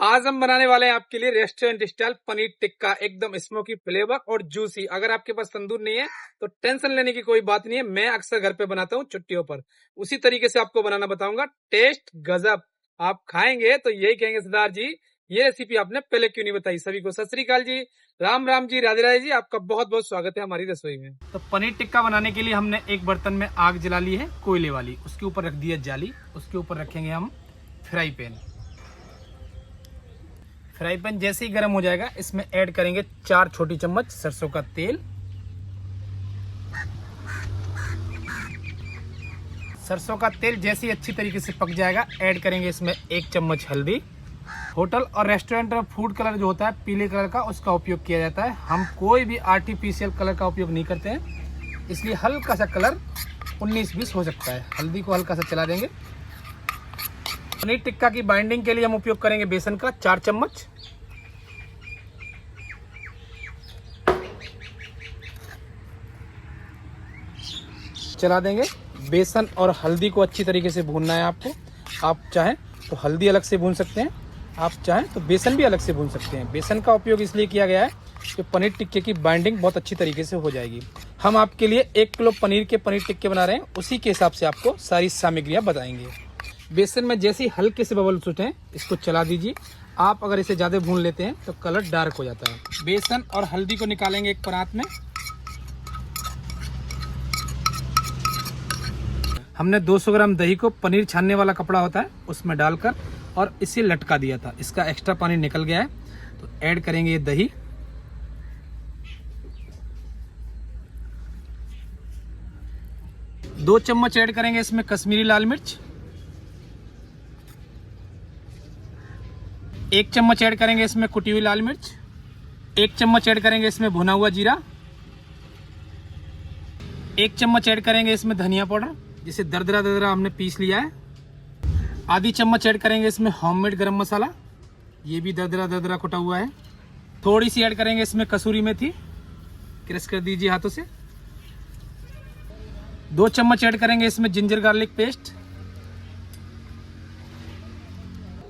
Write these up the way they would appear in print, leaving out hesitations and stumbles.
आज हम बनाने वाले हैं आपके लिए रेस्टोरेंट स्टाइल पनीर टिक्का, एकदम स्मोकी फ्लेवर और जूसी। अगर आपके पास तंदूर नहीं है तो टेंशन लेने की कोई बात नहीं है। मैं अक्सर घर पे बनाता हूँ छुट्टियों पर, उसी तरीके से आपको बनाना बताऊंगा। टेस्ट गजब, आप खाएंगे तो यही कहेंगे सरदार जी ये रेसिपी आपने पहले क्यों नहीं बताई। सभी को सत श्री अकाल जी, राम राम जी, राधे राधे जी। आपका बहुत बहुत स्वागत है हमारी रसोई में। तो पनीर टिक्का बनाने के लिए हमने एक बर्तन में आग जला ली है कोयले वाली, उसके ऊपर रख दी है जाली, उसके ऊपर रखेंगे हम फ्राई पैन। फ्राई पैन जैसे ही गर्म हो जाएगा इसमें ऐड करेंगे 4 छोटी चम्मच सरसों का तेल। सरसों का तेल जैसे ही अच्छी तरीके से पक जाएगा ऐड करेंगे इसमें 1 चम्मच हल्दी। होटल और रेस्टोरेंट में फूड कलर जो होता है पीले कलर का, उसका उपयोग किया जाता है। हम कोई भी आर्टिफिशियल कलर का उपयोग नहीं करते हैं, इसलिए हल्का सा कलर 19-20 हो सकता है। हल्दी को हल्का सा चला देंगे। पनीर टिक्का की बाइंडिंग के लिए हम उपयोग करेंगे बेसन का 4 चम्मच। चला देंगे। बेसन और हल्दी को अच्छी तरीके से भूनना है आपको। आप चाहें तो हल्दी अलग से भून सकते हैं, आप चाहें तो बेसन भी अलग से भून सकते हैं। बेसन का उपयोग इसलिए किया गया है कि पनीर टिक्के की बाइंडिंग बहुत अच्छी तरीके से हो जाएगी। हम आपके लिए 1 किलो पनीर टिक्के बना रहे हैं, उसी के हिसाब से आपको सारी सामग्रियां बताएंगे। बेसन में जैसे ही हल्के से बबल उठे इसको चला दीजिए। आप अगर इसे ज़्यादा भून लेते हैं तो कलर डार्क हो जाता है। बेसन और हल्दी को निकालेंगे एक परात में। हमने 200 ग्राम दही को पनीर छानने वाला कपड़ा होता है उसमें डालकर और इसे लटका दिया था, इसका एक्स्ट्रा पानी निकल गया है। तो ऐड करेंगे ये दही। दो चम्मच ऐड करेंगे इसमें कश्मीरी लाल मिर्च। 1 चम्मच ऐड करेंगे इसमें कुटी हुई लाल मिर्च। 1 चम्मच ऐड करेंगे इसमें भुना हुआ जीरा। 1 चम्मच ऐड करेंगे इसमें धनिया पाउडर, जिसे दरदरा दरदरा हमने पीस लिया है। आधी चम्मच ऐड करेंगे इसमें होममेड गरम मसाला, ये भी दरदरा दरदरा कुटा हुआ है। थोड़ी सी ऐड करेंगे इसमें कसूरी मेथी, क्रश कर दीजिए हाथों से। 2 चम्मच ऐड करेंगे इसमें जिंजर गार्लिक पेस्ट।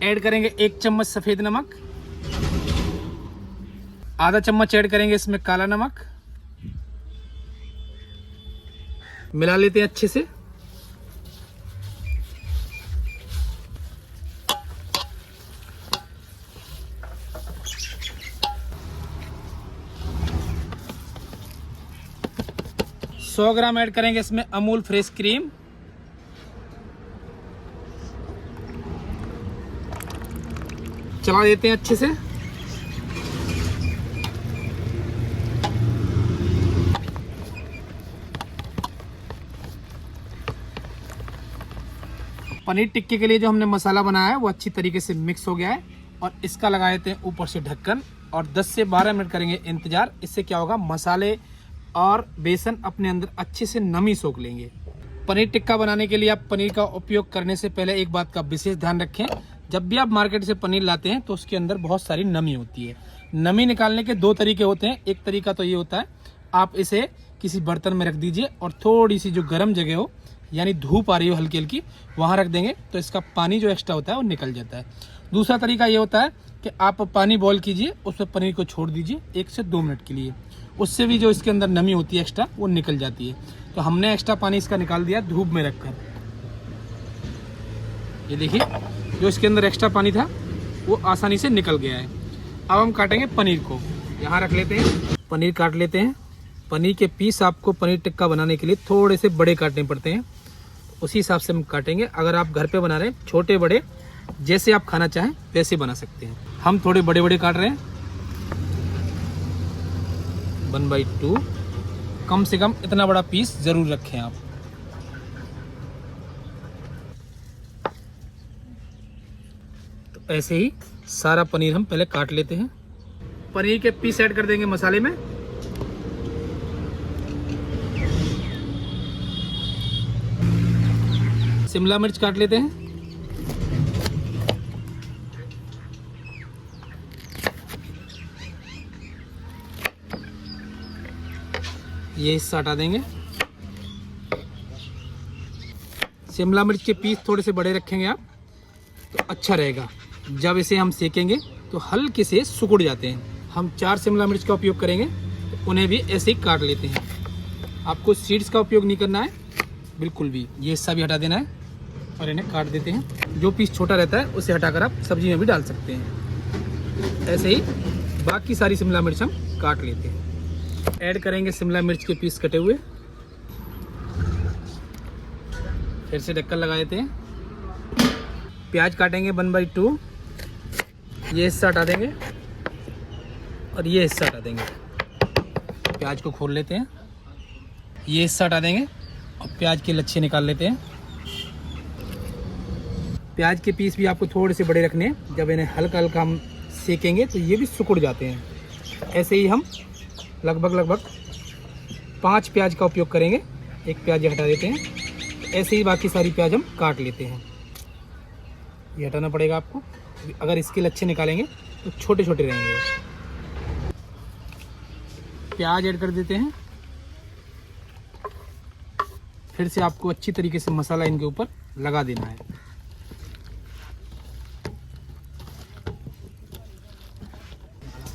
ऐड करेंगे 1 चम्मच सफेद नमक। आधा चम्मच ऐड करेंगे इसमें काला नमक। मिला लेते हैं अच्छे से। सौ ग्राम ऐड करेंगे इसमें अमूल फ्रेश क्रीम। चला देते हैं अच्छे से। पनीर टिक्के के लिए जो हमने मसाला बनाया है वो अच्छी तरीके से मिक्स हो गया है और इसका लगा देते हैं ऊपर से ढक्कन और 10 से 12 मिनट करेंगे इंतजार। इससे क्या होगा, मसाले और बेसन अपने अंदर अच्छे से नमी सोख लेंगे। पनीर टिक्का बनाने के लिए आप पनीर का उपयोग करने से पहले एक बात का विशेष ध्यान रखें, जब भी आप मार्केट से पनीर लाते हैं तो उसके अंदर बहुत सारी नमी होती है। नमी निकालने के 2 तरीके होते हैं। एक तरीका तो ये होता है, आप इसे किसी बर्तन में रख दीजिए और थोड़ी सी जो गर्म जगह हो, यानी धूप आ रही हो हल्की हल्की, वहाँ रख देंगे तो इसका पानी जो एक्स्ट्रा होता है वो निकल जाता है। दूसरा तरीका ये होता है कि आप पानी बॉईल कीजिए, उसमें पनीर को छोड़ दीजिए 1 से 2 मिनट के लिए, उससे भी जो इसके अंदर नमी होती है एक्स्ट्रा वो निकल जाती है। तो हमने एक्स्ट्रा पानी इसका निकाल दिया धूप में रखकर। ये देखिए जो इसके अंदर एक्स्ट्रा पानी था वो आसानी से निकल गया है। अब हम काटेंगे पनीर को, यहाँ रख लेते हैं। पनीर काट लेते हैं। पनीर के पीस आपको पनीर टिक्का बनाने के लिए थोड़े से बड़े काटने पड़ते हैं, उसी हिसाब से हम काटेंगे। अगर आप घर पे बना रहे हैं छोटे बड़े जैसे आप खाना चाहें वैसे बना सकते हैं। हम थोड़े बड़े बड़े काट रहे हैं, 1/2। कम से कम इतना बड़ा पीस जरूर रखें आप। तो ऐसे ही सारा पनीर हम पहले काट लेते हैं। पनीर के पीस ऐड कर देंगे मसाले में। शिमला मिर्च काट लेते हैं। ये हिस्सा हटा देंगे। शिमला मिर्च के पीस थोड़े से बड़े रखेंगे आप तो अच्छा रहेगा। जब इसे हम सेकेंगे तो हल्के से सिकुड़ जाते हैं। हम 4 शिमला मिर्च का उपयोग करेंगे, तो उन्हें भी ऐसे ही काट लेते हैं। आपको सीड्स का उपयोग नहीं करना है बिल्कुल भी, ये हिस्सा भी हटा देना है और इन्हें काट देते हैं। जो पीस छोटा रहता है उसे हटाकर आप सब्जी में भी डाल सकते हैं। ऐसे ही बाकी सारी शिमला मिर्च हम काट लेते हैं। ऐड करेंगे शिमला मिर्च के पीस कटे हुए, फिर से ढक्कन लगा देते हैं। प्याज काटेंगे 1/2, ये हिस्सा हटा देंगे और ये हिस्सा हटा देंगे। प्याज को खोल लेते हैं, ये हिस्सा हटा देंगे और प्याज के लच्छे निकाल लेते हैं। प्याज के पीस भी आपको थोड़े से बड़े रखने हैं, जब इन्हें हल्का हल्का हम सेकेंगे तो ये भी सिकुड़ जाते हैं। ऐसे ही हम लगभग 5 प्याज का उपयोग करेंगे। एक प्याज हटा देते हैं। ऐसे ही बाकी सारी प्याज हम काट लेते हैं। ये हटाना पड़ेगा आपको, अगर इसके लच्छे निकालेंगे तो छोटे छोटे रहेंगे। प्याज ऐड कर देते हैं। फिर से आपको अच्छी तरीके से मसाला इनके ऊपर लगा देना है।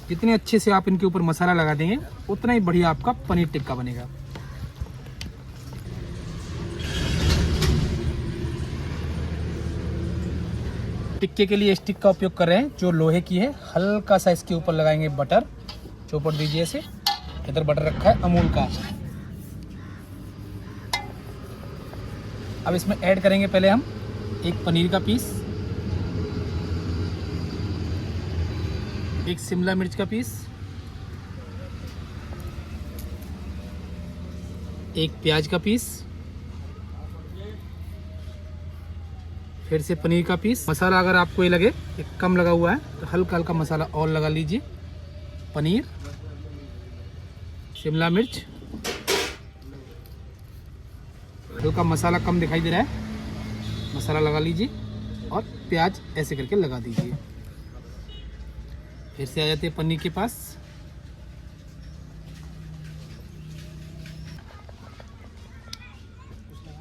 जितने अच्छे से आप इनके ऊपर मसाला लगा देंगे उतना ही बढ़िया आपका पनीर टिक्का बनेगा। टिक्के के लिए स्टिक का उपयोग कर रहे हैं जो लोहे की है। हल्का सा इसके ऊपर लगाएंगे बटर, चौपड़ दीजिए इसे। इधर बटर रखा है अमूल का। अब इसमें ऐड करेंगे पहले हम एक पनीर का पीस, एक शिमला मिर्च का पीस, एक प्याज का पीस, फिर से पनीर का पीस। मसाला अगर आपको ये लगे कि कम लगा हुआ है तो हल्का हल्का मसाला और लगा लीजिए। पनीर, शिमला मिर्च, हल्का मसाला कम दिखाई दे रहा है, मसाला लगा लीजिए और प्याज ऐसे करके लगा दीजिए। फिर से आ जाते हैं पनीर के पास।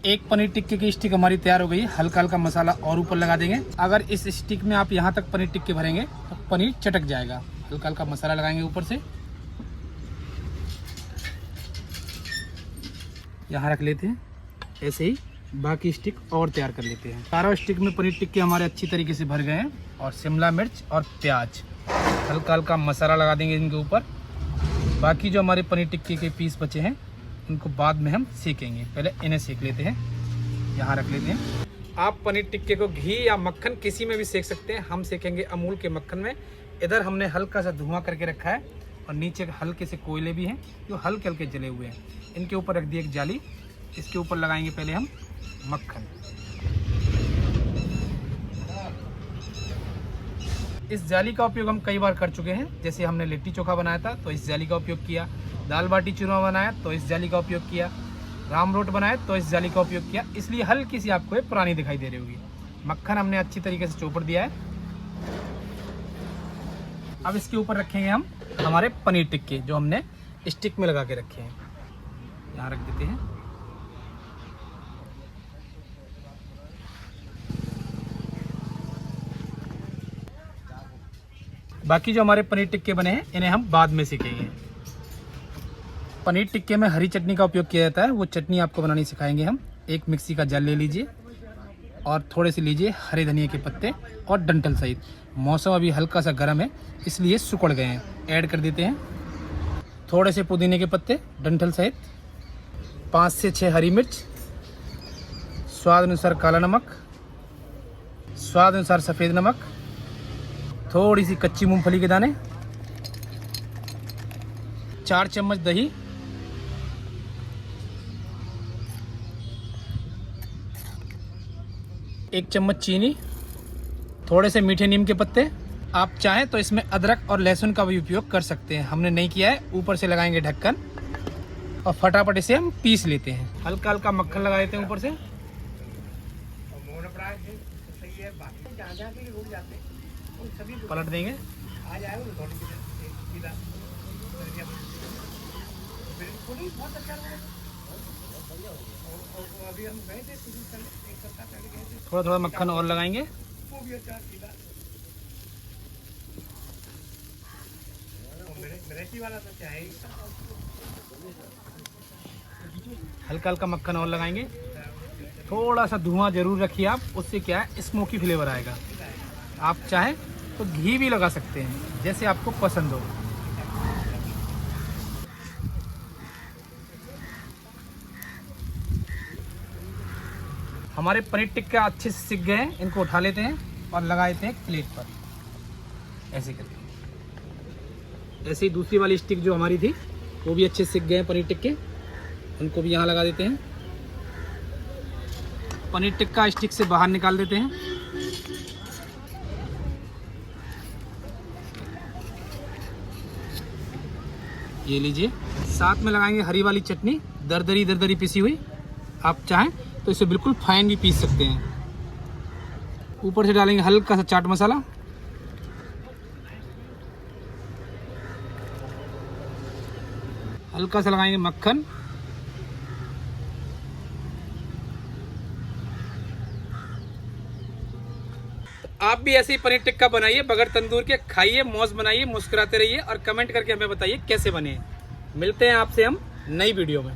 एक पनीर टिक्के की स्टिक हमारी तैयार हो गई। हल्का हल्का मसाला और ऊपर लगा देंगे। अगर इस स्टिक में आप यहाँ तक पनीर टिक्के भरेंगे तो पनीर चटक जाएगा। हल्का हल्का मसाला लगाएंगे ऊपर से, यहाँ रख लेते हैं। ऐसे ही बाकी स्टिक और तैयार कर लेते हैं। चारों स्टिक में पनीर टिक्के हमारे अच्छी तरीके से भर गए हैं और शिमला मिर्च और प्याज। हल्का हल्का मसाला लगा देंगे इनके ऊपर। बाकी जो हमारे पनीर टिक्के के पीस बचे हैं इनको बाद में हम सेकेंगे, पहले इन्हें सेक लेते हैं। यहाँ रख लेते हैं। आप पनीर टिक्के को घी या मक्खन किसी में भी सेक सकते हैं। हम सेकेंगे अमूल के मक्खन में। इधर हमने हल्का सा धुआं करके रखा है और नीचे हल्के से कोयले भी हैं जो हल्के हल्के जले हुए हैं। इनके ऊपर रख दी एक जाली, इसके ऊपर लगाएंगे पहले हम मक्खन। इस जाली का उपयोग हम कई बार कर चुके हैं। जैसे हमने लिट्टी चोखा बनाया था तो इस जाली का उपयोग किया, दाल बाटी चूरमा बनाया तो इस जाली का उपयोग किया, राम रोट बनाया तो इस जाली का उपयोग किया। इसलिए हल्की सी आपको ये पुरानी दिखाई दे रही होगी। मक्खन हमने अच्छी तरीके से चौपड़ दिया है। अब इसके ऊपर रखेंगे हम हमारे पनीर टिक्के जो हमने स्टिक में लगा के रखे हैं। यहाँ रख देते हैं। बाकी जो हमारे पनीर टिक्के बने हैं इन्हें हम बाद में सीखेंगे। पनीर टिक्के में हरी चटनी का उपयोग किया जाता है। वो चटनी आपको बनानी सिखाएंगे हम। एक मिक्सी का जार ले लीजिए और थोड़े से लीजिए हरे धनिया के पत्ते और डंठल सहित। मौसम अभी हल्का सा गर्म है इसलिए सुकड़ गए हैं। ऐड कर देते हैं थोड़े से पुदीने के पत्ते डंठल सहित, 5 से 6 हरी मिर्च, स्वाद अनुसार काला नमक, स्वाद अनुसार सफ़ेद नमक, थोड़ी सी कच्ची मूंगफली के दाने, 4 चम्मच दही, एक चम्मच चीनी, थोड़े से मीठे नीम के पत्ते। आप चाहें तो इसमें अदरक और लहसुन का भी उपयोग कर सकते हैं, हमने नहीं किया है। ऊपर से लगाएंगे ढक्कन और फटाफट इसे हम पीस लेते हैं। हल्का हल्का मक्खन लगा देते हैं ऊपर से। पलट देंगे। थोड़ा थोड़ा मक्खन और लगाएंगे। हल्का हल्का मक्खन और लगाएंगे, थोड़ा सा धुआं जरूर रखिए आप, उससे क्या है स्मोकी फ्लेवर आएगा। आप चाहें तो घी भी लगा सकते हैं, जैसे आपको पसंद हो। हमारे पनीर टिक्का अच्छे से सिक गए हैं, इनको उठा लेते हैं और लगा देते हैं प्लेट पर, ऐसे करके। ऐसे ही दूसरी वाली स्टिक जो हमारी थी वो भी अच्छे से सिक गए हैं पनीर टिक्के, उनको भी यहाँ लगा देते हैं। पनीर टिक्का स्टिक से बाहर निकाल देते हैं। ये लीजिए, साथ में लगाएंगे हरी वाली चटनी, दरदरी पिसी हुई। आप चाहें तो इसे बिल्कुल फाइन भी पीस सकते हैं। ऊपर से डालेंगे हल्का सा चाट मसाला, हल्का सा लगाएंगे मक्खन, आप भी ऐसे ही पनीर टिक्का बनाइए बगैर तंदूर के, खाइए, मौज बनाइए, मुस्कुराते रहिए और कमेंट करके हमें बताइए कैसे बने। मिलते हैं आपसे हम नई वीडियो में।